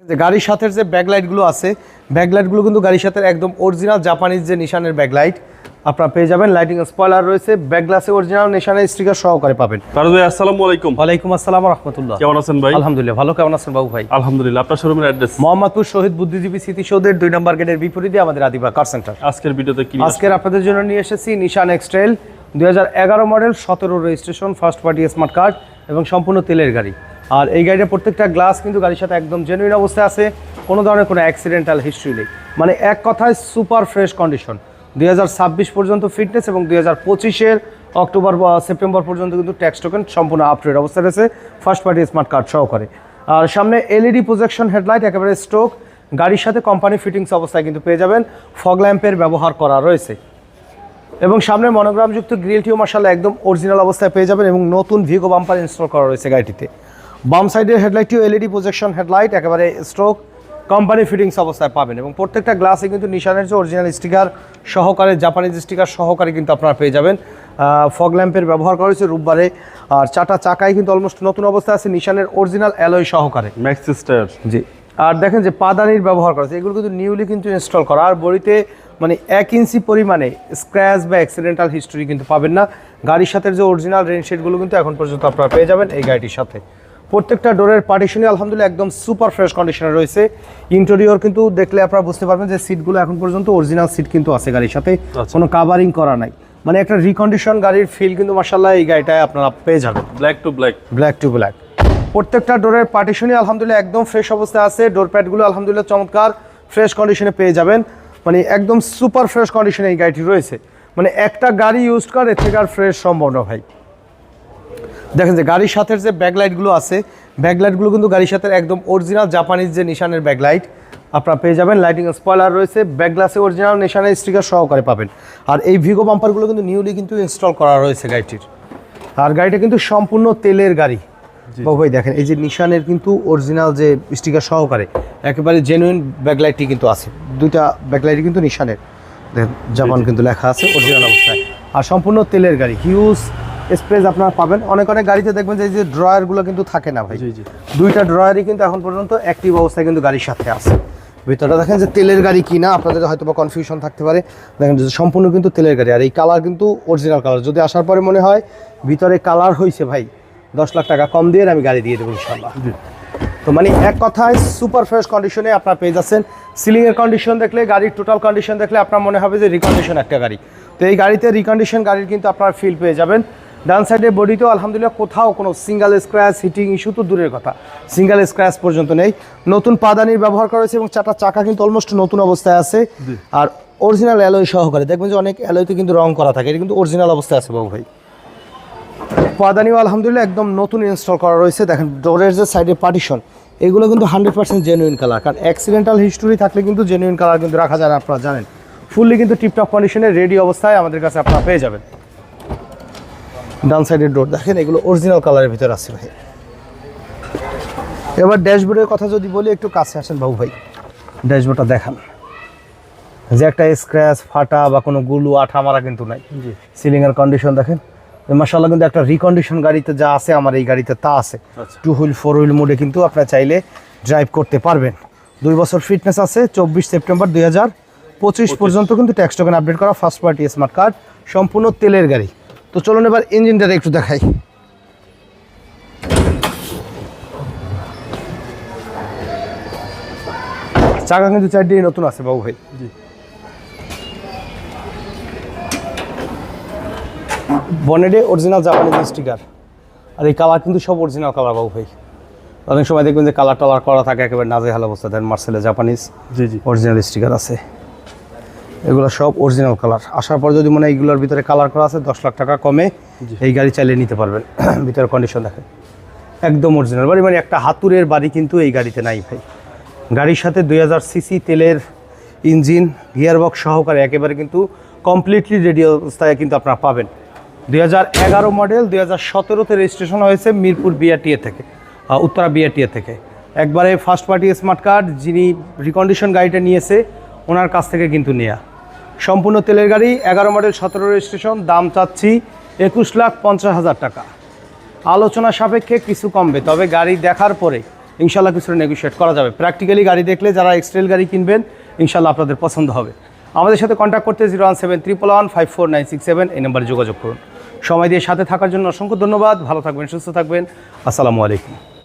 যে গাড়ির সাথে যে ব্যাকলাইটগুলো আছে, ব্যাকলাইটগুলো কিন্তু গাড়ির সাথে একদম অরিজিনাল জাপানিজ যে নিশানের ব্যাকলাইট আপনারা পেয়ে যাবেন। লাইটিং স্পয়লার রয়েছে, ব্যাক গ্লাসে অরিজিনাল নিশানের স্টিকার সহকারে পাবেন। ফারুক ভাই আসসালামু আলাইকুম। ওয়ালাইকুম আসসালাম ওয়া রাহমাতুল্লাহ। কেমন আছেন ভাই? আলহামদুলিল্লাহ ভালো, কেমন আছেন বাবু ভাই? আলহামদুলিল্লাহ। আপনার শোরুমের অ্যাড্রেস? মোহাম্মদপুর শহীদ বুদ্ধিজীবী স্মৃতিসৌধের 2 নম্বর গেটের বিপরীতে আমাদের আদিবা কার সেন্টার। আজকের ভিডিওতে কি আজকের আপনাদের জন্য নিয়ে এসেছি Nissan X trail 2011 model, 17 registration, first party smart card এবং সম্পূর্ণ তেলের গাড়ি। আর এই গাড়ির প্রত্যেকটা গ্লাস কিন্তু গাড়ির সাথে একদম জেনুইন অবস্থায় আছে, কোনো ধরনের কোনো অ্যাক্সিডেন্টাল হিস্ট্রি নেই, মানে এক কথায় সুপার ফ্রেশ কন্ডিশন। 2026 পর্যন্ত ফিটনেস এবং 2025-এর অক্টোবর বা সেপ্টেম্বর পর্যন্ত কিন্তু ট্যাক্স টোকেন সম্পূর্ণ আপডেট অবস্থায় রয়েছে, ফার্স্ট পার্টি স্মার্ট কার্ড সহকারে। আর সামনে এলইডি প্রজেকশন হেডলাইট একেবারে স্টক, গাড়ির সাথে কোম্পানি ফিটিংস অবস্থায় কিন্তু পেয়ে যাবেন। ফগ ল্যাম্পের ব্যবহার করা রয়েছে এবং সামনে মনোগ্রামযুক্ত গ্রিলটিও মাশাআল্লাহ একদম অরিজিনাল অবস্থায় পেয়ে যাবেন এবং নতুন ভিগো বাম্পার ইনস্টল করা রয়েছে গাড়িটিতে। বাম সাইডের হেডলাইটটিও এলইডি প্রজেকশন হেডলাইট একেবারে স্ট্রোক কোম্পানি ফিটিংস অবস্থায় পাবেন এবং প্রত্যেকটা গ্লাসে কিন্তু নিশানের যে অরিজিনাল স্টিকার সহকারে, জাপানিজ স্টিকার সহকারে কিন্তু আপনারা পেয়ে যাবেন। ফগ ল্যাম্পের ব্যবহার করা হয়েছে রূপবারে, আর চাকাই কিন্তু অলমোস্ট নতুন অবস্থায় আছে নিশানের অরিজিনাল অ্যালয় সহকারে। ম্যাক্সিস টায়ার, জি। আর দেখেন যে পাদানির ব্যবহার করা হয়েছে, এগুলো কিন্তু নিউলি কিন্তু ইনস্টল করা, আর বডিতে মানে 1 ইঞ্চি পরিমাণে স্ক্র্যাচ বা অ্যাক্সিডেন্টাল হিস্ট্রি কিন্তু পাবেন না। গাড়ির সাথে যে অরিজিনাল রেনশেডগুলো কিন্তু এখন পর্যন্ত আপনারা পেয়ে যাবেন এই গাড়িটির সাথে। প্রত্যেকটা ডোরের পার্টিশনই আলহামদুলিল্লাহ একদম সুপার ফ্রেশ কন্ডিশনে রয়েছে। ইন্টেরিয়র কিন্তু দেখলে আপনারা বুঝতে পারবেন যে সিটগুলো এখন পর্যন্ত অরিজিনাল সিট কিন্তু আছে গাড়ির সাথে, কোনো কাভারিং করা নাই, মানে একটা রিকন্ডিশন গাড়ির ফিল কিন্তু মাশাআল্লাহ এই গাড়িটায় আপনারা পেয়ে যাবেন। Black to black. প্রত্যেকটা ডোরের পার্টিশনই আলহামদুলিল্লাহ একদম ফ্রেশ অবস্থায় আছে। ডোর প্যাডগুলো আলহামদুলিল্লাহ চমৎকার ফ্রেশ কন্ডিশনে পেয়ে যাবেন, মানে একদম সুপার ফ্রেশ কন্ডিশনে এই গাড়িটি রয়েছে। মানে একটা গাড়ি ইউজ করে এর থেকে আর ফ্রেশ সম্ভব না ভাই। দেখেন যে গাড়ির সাথে যে ব্যাকলাইটগুলো আছে, ব্যাকলাইটগুলো কিন্তু গাড়ির সাথে একদম অরিজিনাল জাপানিজ যে নিশানের ব্যাকলাইট আপনারা পেয়ে যাবেন। লাইটিং স্পয়লার রয়েছে, ব্যাক গ্লাসে অরিজিনাল নিশানের স্টিকার সহকারে পাবেন। আর এই ভিগো বাম্পারগুলো কিন্তু নিউলি কিন্তু ইনস্টল করা রয়েছে গাড়িটির। আর গাড়িটা কিন্তু সম্পূর্ণ তেলের গাড়ি বাবু ভাই। দেখেন এই যে নিশানের কিন্তু অরিজিনাল যে স্টিকার সহকারে একেবারে জেনুইন ব্যাকলাইটটি কিন্তু আছে, 2টা ব্যাকলাইটই কিন্তু নিশানের, দেখেন জাপান কিন্তু লেখা আছে অরিজিনাল অবস্থায়। আর সম্পূর্ণ তেলের গাড়ি, হিউজ স্পেস আপনারা পাবেন। অনেক গাড়িতে দেখবেন যে এই যে ড্রয়ারগুলো কিন্তু থাকে না ভাই, 2টা ড্রয়ারই কিন্তু এখন পর্যন্ত অ্যাক্টিভ অবস্থায় কিন্তু গাড়ির সাথে আছে। ভিতরটা দেখেন যে তেলের গাড়ি কিনা আপনাদের হয়তো বা কনফিউশন থাকতে পারে, দেখেন যে সম্পূর্ণ কিন্তু তেলের গাড়ি। আর এই কালার কিন্তু অরিজিনাল কালার, যদি আসার পরে মনে হয় ভিতরে কালার হয়েছে ভাই 10 লাখ টাকা কম দিয়ে আমি গাড়ি দিয়ে দেবো ইনশাআল্লাহ। তো মানে এক কথায় সুপার ফ্রেশ কন্ডিশনে আপনারা পেয়ে যাচ্ছেন। সিলিংয়ের কন্ডিশন দেখলে, গাড়ির টোটাল কন্ডিশন দেখলে আপনার মনে হবে যে রিকন্ডিশন একটা গাড়ি। তো এই গাড়িতে রিকন্ডিশন গাড়ির কিন্তু আপনার ফিল পেয়ে যাবেন। ডান সাইডে বডিতেও আলহামদুলিল্লাহ কোথাও কোনো সিঙ্গেল স্ক্র্যাচ, হিটিং ইস্যু তো দূরের কথা, সিঙ্গেল স্ক্র্যাচ পর্যন্ত নেই। নতুন পাদানির ব্যবহার করা হয়েছে এবং চাকা কিন্তু অলমোস্ট নতুন অবস্থায় আছে। আর অরিজিনাল অ্যালয় সহকারে, দেখবেন যে অনেক অ্যালয়তে কিন্তু রং করা থাকে, এটা কিন্তু অরিজিনাল অবস্থায় আছে বাবু ভাই। পাদানিও আলহামদুলিল্লাহ একদম নতুন ইনস্টল করা রয়েছে। দেখেন ডোরের যে সাইডে পার্টিশন, এগুলো কিন্তু 100% জেনুইন কালার, কারণ অ্যাক্সিডেন্টাল হিস্টোরি থাকলে কিন্তু জেনুইন কালার কিন্তু রাখা যায় না, আপনারা জানেন। ফুললি কিন্তু টিপটপ কন্ডিশনে রেডি অবস্থায় আমাদের কাছে আপনারা পেয়ে যাবেন। ডান সাইডের ডোর দেখেন, এগুলো অরিজিনাল কালারের ভিতরে আছে ভাই। এবার ড্যাশবোর্ডের কথা যদি বলি, একটু কাছে আসেন বাবু ভাই, ড্যাশবোর্ডটা দেখান যে একটা স্ক্র্যাচ, ফাটা বা কোনো গুলু আঠা মারা কিন্তু নাই। সিলিংয়ের কন্ডিশন দেখেন মাশাআল্লাহ, কিন্তু একটা রিকন্ডিশন গাড়িতে যা আছে আমার এই গাড়িতে তা আছে। 2 হুইল 4 হুইল মোডে কিন্তু আপনারা চাইলে ড্রাইভ করতে পারবেন। 2 বছর ফিটনেস আছে। 24 সেপ্টেম্বর 2025 পর্যন্ত কিন্তু ট্যাক্স টোকেন আপডেট করা, ফার্স্ট পার্টি স্মার্ট কার্ড, সম্পূর্ণ তেলের গাড়ি। তো চলুন এবার ইঞ্জিনটা একটু দেখাই। চাকা কিন্তু 4টি নতুন আছে বাবু ভাই। বনেটে অরিজিনাল জাপানিজ স্টিকার, আর এই কালার কিন্তু সব অরিজিনাল কালার বাবু ভাই। অনেক সময় দেখবেন যে কালার টালার করা থাকে একেবারে নাজেহাল অবস্থা, দেন মার্সেলে জাপানিজ অরিজিনাল স্টিকার আছে, এগুলো সব অরিজিনাল কালার। আসার পর যদি মনে হয় এইগুলোর ভিতরে কালার করা আছে, 10 লাখ টাকা কমে এই গাড়ি চাইলে নিতে পারবেন। ভিতরে কন্ডিশন দেখেন একদম অরিজিনাল বাড়ি, মানে একটা হাতুড়ের বাড়ি কিন্তু এই গাড়িতে নাই ভাই। গাড়ির সাথে 2000 সিসি তেলের ইঞ্জিন, গিয়ারবক্স সহকারে একেবারে কিন্তু কমপ্লিটলি রেডি অবস্থায় কিন্তু আপনারা পাবেন। 2011 মডেল, 2017-তে রেজিস্ট্রেশন হয়েছে মিরপুর বিআরটিএ থেকে, উত্তরা বিআরটিএ থেকে। একবারে ফার্স্ট পার্টি স্মার্ট কার্ড, যিনি রিকন্ডিশন গাড়িটা নিয়েছে ওনার কাছ থেকে কিন্তু নেয়া। সম্পূর্ণ তেলের গাড়ি, 11 মডেল, 17 রেজিস্ট্রেশন। দাম চাচ্ছি 21,50,000 টাকা। আলোচনা সাপেক্ষে কিছু কমবে, তবে গাড়ি দেখার পরে ইনশাল্লাহ কিছুটা নেগোশিয়েট করা যাবে। প্র্যাকটিক্যালি গাড়ি দেখলে যারা এক্সট্রেল গাড়ি কিনবেন ইনশাল্লাহ আপনাদের পছন্দ হবে। আমাদের সাথে কন্ট্যাক্ট করতে 01711154967 এই নাম্বারে যোগাযোগ করুন। সময় দিয়ে সাথে থাকার জন্য অসংখ্য ধন্যবাদ। ভালো থাকবেন, সুস্থ থাকবেন। আসসালামু আলাইকুম।